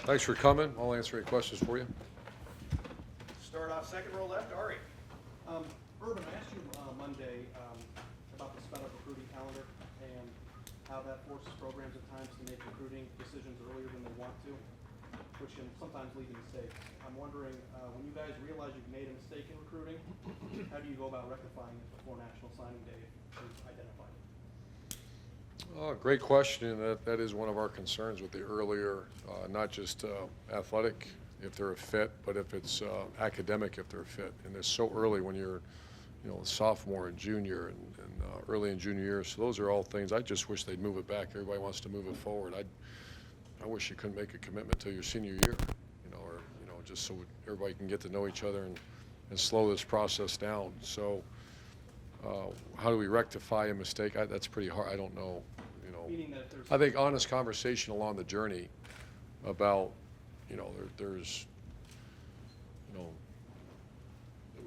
Thanks for coming. I'll answer any questions for you. Start off second row left, Ari. Urban, I asked you Monday about the sped up recruiting calendar and how that forces programs at times to make recruiting decisions earlier than they want to, which can sometimes lead to mistakes. I'm wondering, when you guys realize you've made a mistake in recruiting, how do you go about rectifying it before National Signing Day is identified? Oh, great question. That is one of our concerns with the earlier, not just athletic, if they're a fit, but if it's academic, if they're a fit. And it's so early when you're, a sophomore and junior and early in junior year. So those are all things. I just wish they'd move it back. Everybody wants to move it forward. I wish you couldn't make a commitment till your senior year, or just so everybody can get to know each other and slow this process down. So how do we rectify a mistake? That's pretty hard. I don't know. Meaning that there's I think honest conversation along the journey about, there's,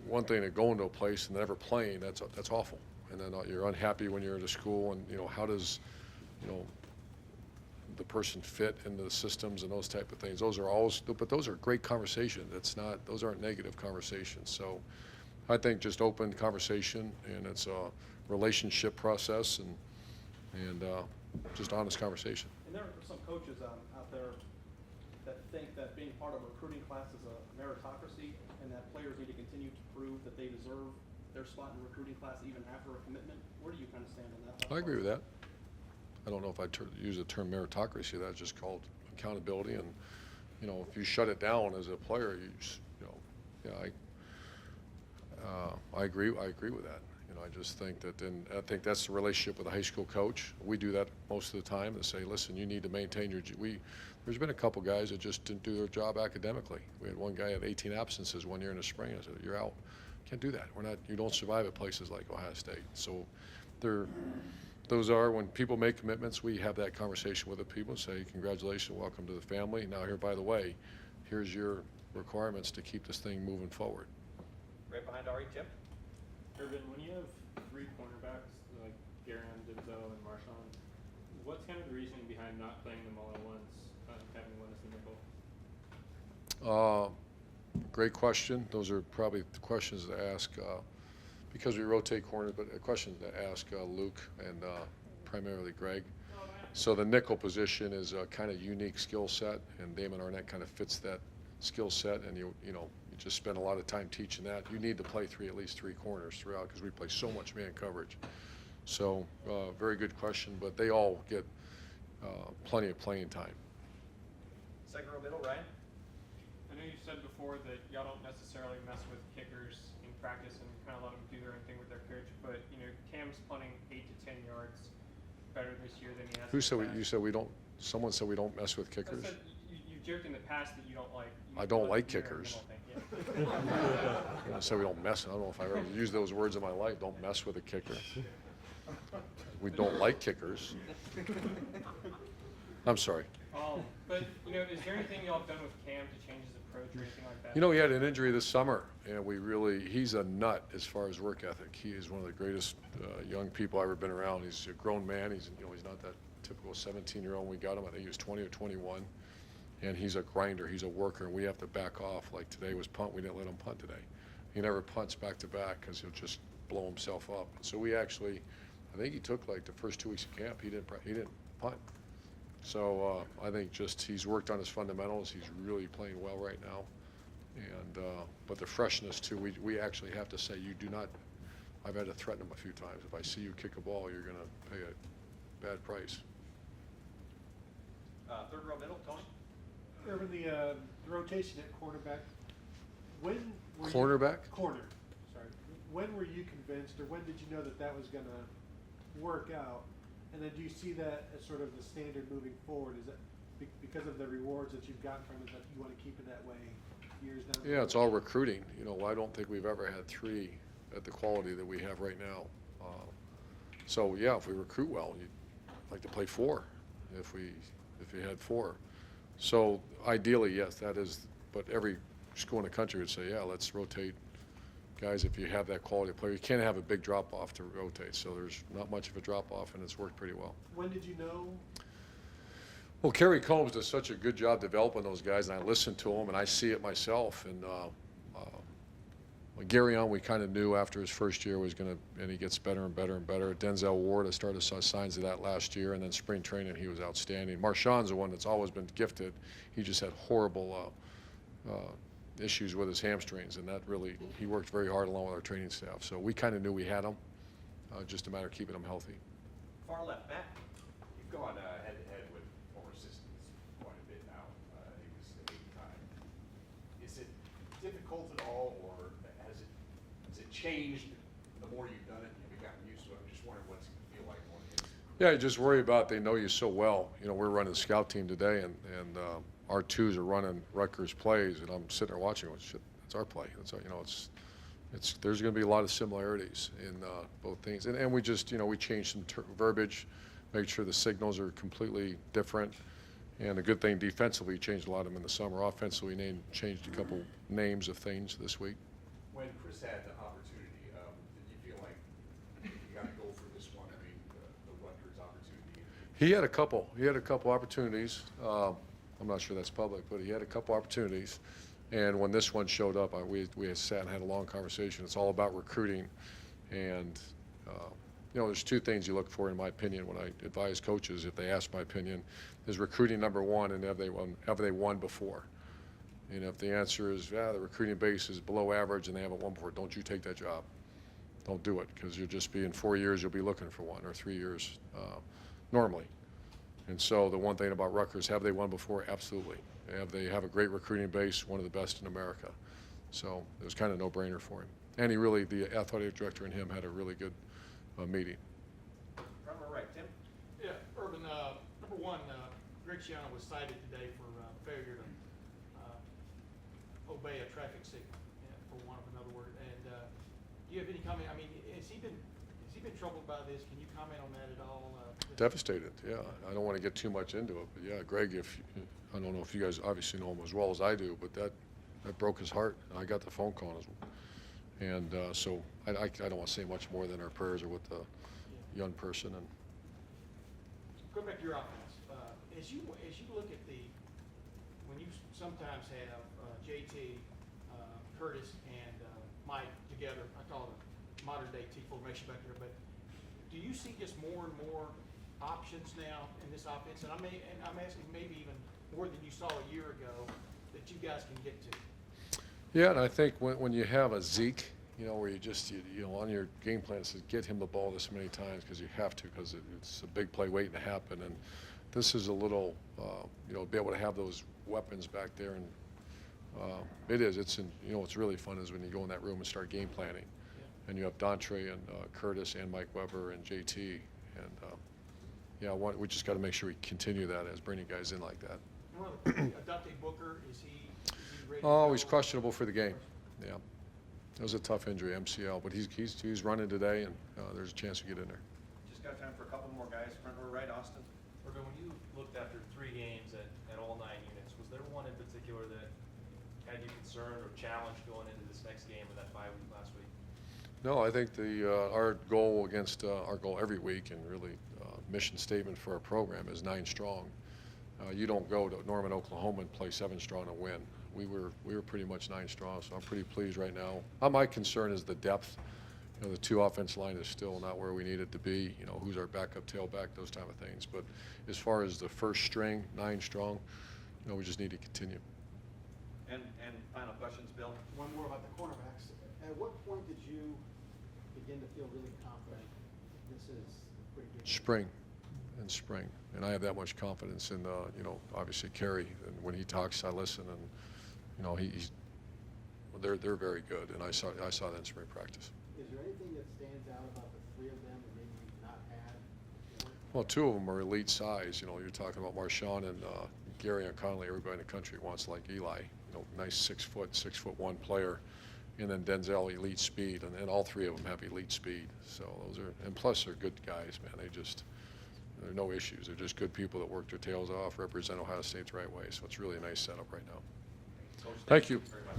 one thing to go into a place and never playing, that's awful. And then you're unhappy when you're at a school and, how does, the person fit into the systems and those type of things. Those are always, but those are great conversations. Those aren't negative conversations. So I think just open conversation, and it's a relationship process and just honest conversation. And there are some coaches out there that think that being part of a recruiting class is a meritocracy and that players need to continue to prove that they deserve their spot in the recruiting class even after a commitment. Where do you kind of stand on that? I agree with that. I don't know if I'd use the term meritocracy. That's just called accountability. And, if you shut it down as a player, I agree with that. I just think that, and I think that's the relationship with a high school coach. We do that most of the time, to say, listen, you need to maintain your. There's been a couple guys that just didn't do their job academically. We had one guy had 18 absences one year in the spring. I said, you're out. Can't do that. You don't survive at places like Ohio State. So those are, when people make commitments, we have that conversation with the people and say, congratulations, welcome to the family. Now here, by the way, here's your requirements to keep this thing moving forward. Right behind Ari, Tim. Urban, when you have three cornerbacks like Garan, Dimzo, and Marshawn, what's kind of the reasoning behind not playing them all at once, having one as the nickel? Great question. Those are probably the questions to ask because we rotate corners, but a question to ask Luke and primarily Greg. So the nickel position is a kind of unique skill set, and Damon Arnett kind of fits that skill set, and you just spend a lot of time teaching that. You need to play at least three corners throughout because we play so much man coverage. So very good question, but they all get plenty of playing time. Second row middle, Ryan. I know you said before that y'all don't necessarily mess with kickers in practice and kind of let them do their own thing with their coach, but Cam's punting 8 to 10 yards better this year than he has. Who said you said we don't? Someone said we don't mess with kickers. I said you joked in the past that you don't like. I don't like kickers. I said we don't mess. I don't know if I ever used those words in my life. Don't mess with a kicker. We don't like kickers. I'm sorry. But is there anything y'all have done with Cam to change his approach or anything like that? He had an injury this summer, and he's a nut as far as work ethic. He is one of the greatest young people I've ever been around. He's a grown man. He's not that typical 17-year-old. We got him, I think he was 20 or 21. And he's a grinder, he's a worker, and we have to back off. Like today was punt, we didn't let him punt today. He never punts back to back because he'll just blow himself up. So we actually, I think he took like the first 2 weeks of camp, he didn't punt. So I think just he's worked on his fundamentals. He's really playing well right now. And but the freshness too, we actually have to say you do not. I've had to threaten him a few times. If I see you kick a ball, you're going to pay a bad price. Third row middle, Tony. Urban, the rotation at cornerback. When were Cornerback? Corner. Sorry. When were you convinced, or when did you know that was going to work out? And then do you see that as sort of the standard moving forward? Is that because of the rewards that you've gotten from it that you want to keep it that way years down the road? Yeah, it's all recruiting. I don't think we've ever had three at the quality that we have right now. So yeah, if we recruit well, you'd like to play four. If you had four. So ideally, yes, that is. But every school in the country would say, yeah, let's rotate guys if you have that quality player. You can't have a big drop off to rotate. So there's not much of a drop off, and it's worked pretty well. When did you know? Well, Kerry Combs does such a good job developing those guys, and I listen to him, and I see it myself. And Gary on, we kind of knew after his first year was going to, and he gets better and better and better. Denzel Ward, I started to saw signs of that last year, and then spring training he was outstanding. Marshawn's the one that's always been gifted. He just had horrible issues with his hamstrings, and that really, he worked very hard along with our training staff. So we kind of knew we had him, just a matter of keeping him healthy. Far left, Matt. You've gone head-to-head with former assistants quite a bit now. It was a big time. Is it difficult at all, or has it changed the more you've done it? You've gotten used to it. I'm just wondering what's it feel like more than it. Yeah, you just worry about they know you so well. You know, we're running the scout team today, and our twos are running Rutgers plays, and I'm sitting there watching. Well, shit, that's our play. That's our, you know, it's there's going to be a lot of similarities in both things, and we just, you know, we changed some verbiage, make sure the signals are completely different. And the good thing defensively, we changed a lot of them in the summer. Offensively, changed a couple names of things this week. When Chris had the opportunity, did you feel like you got to go for this one? I mean, the Rutgers opportunity. He had a couple. He had a couple opportunities. I'm not sure that's public, but he had a couple opportunities. And when this one showed up, we had sat and had a long conversation. It's all about recruiting. And, you know, there's two things you look for, in my opinion, when I advise coaches, if they ask my opinion, is recruiting number one, and have they won before? And if the answer is, the recruiting base is below average and they haven't won before, don't you take that job. Don't do it, because you'll just be, in 4 years, you'll be looking for one, or 3 years normally. And so the one thing about Rutgers, have they won before? Absolutely. They have a great recruiting base, one of the best in America. So it was kind of no-brainer for him. And he really, the athletic director and him had a really good meeting. Front row right, Tim. Yeah, Urban, number one, Greg Schiano was cited today for failure to obey a traffic signal, for want of another word. And do you have any comment? I mean, has he been troubled by this? Can you comment on that at all? Devastated, yeah. I don't want to get too much into it, but yeah, Greg, I don't know if you guys obviously know him as well as I do, but that broke his heart. I got the phone call, and so I don't want to say much more than our prayers are with the young person. And Going back to your offense, as you look at when you sometimes have JT, Curtis, and Mike together, I call it a modern day T formation back there, but do you see just more and more options now in this offense? And I'm asking maybe even more than you saw a year ago that you guys can get to. yeah, and I think when you have a Zeke, you know, where you just, you know, on your game plan it says get him the ball this many times because you have to, because it's a big play waiting to happen. And this is a little, you know, be able to have those weapons back there. And you know, what's really fun is when you go in that room and start game planning. And you have Dontre and Curtis and Mike Weber and JT. And, yeah, we just got to make sure we continue that as bringing guys in like that. Dante Booker, is he ready? Oh, he's questionable for the game. Yeah. It was a tough injury, MCL, but he's running today, and there's a chance to get in there. Just got time for a couple more guys. Front row right, Austin. Urban, when you looked after 3 games at all 9 units, was there one in particular that had you concerned or challenged going into this next game with that 5 week last week? No, I think our goal our goal every week, and really mission statement for our program, is 9 strong. You don't go to Norman, Oklahoma and play 7 strong and win. We were pretty much 9 strong, so I'm pretty pleased right now. My concern is the depth. You know, the 2 offense line is still not where we need it to be. You know, who's our backup, tailback, those type of things. But as far as the first string, 9 strong, you know, we just need to continue. And final questions, Bill. One more about the cornerbacks. At what point did you begin to feel really confident this is pretty good? Spring. And I have that much confidence in, you know, obviously Kerry. And when he talks, I listen, and you know, they're very good. And I saw that in spring practice. Is there anything that stands out about the 3 of them that maybe you've not had? Well, 2 of them are elite size. You know, you're talking about Marshawn and Gary and Conley. Everybody in the country wants like Eli. You know, nice 6'1" player. And then Denzel, elite speed, and then all 3 of them have elite speed. So those are, and plus they're good guys, man. There are no issues. They're just good people that work their tails off, represent Ohio State the right way. So it's really a nice setup right now. Coach, Thank you. Very much.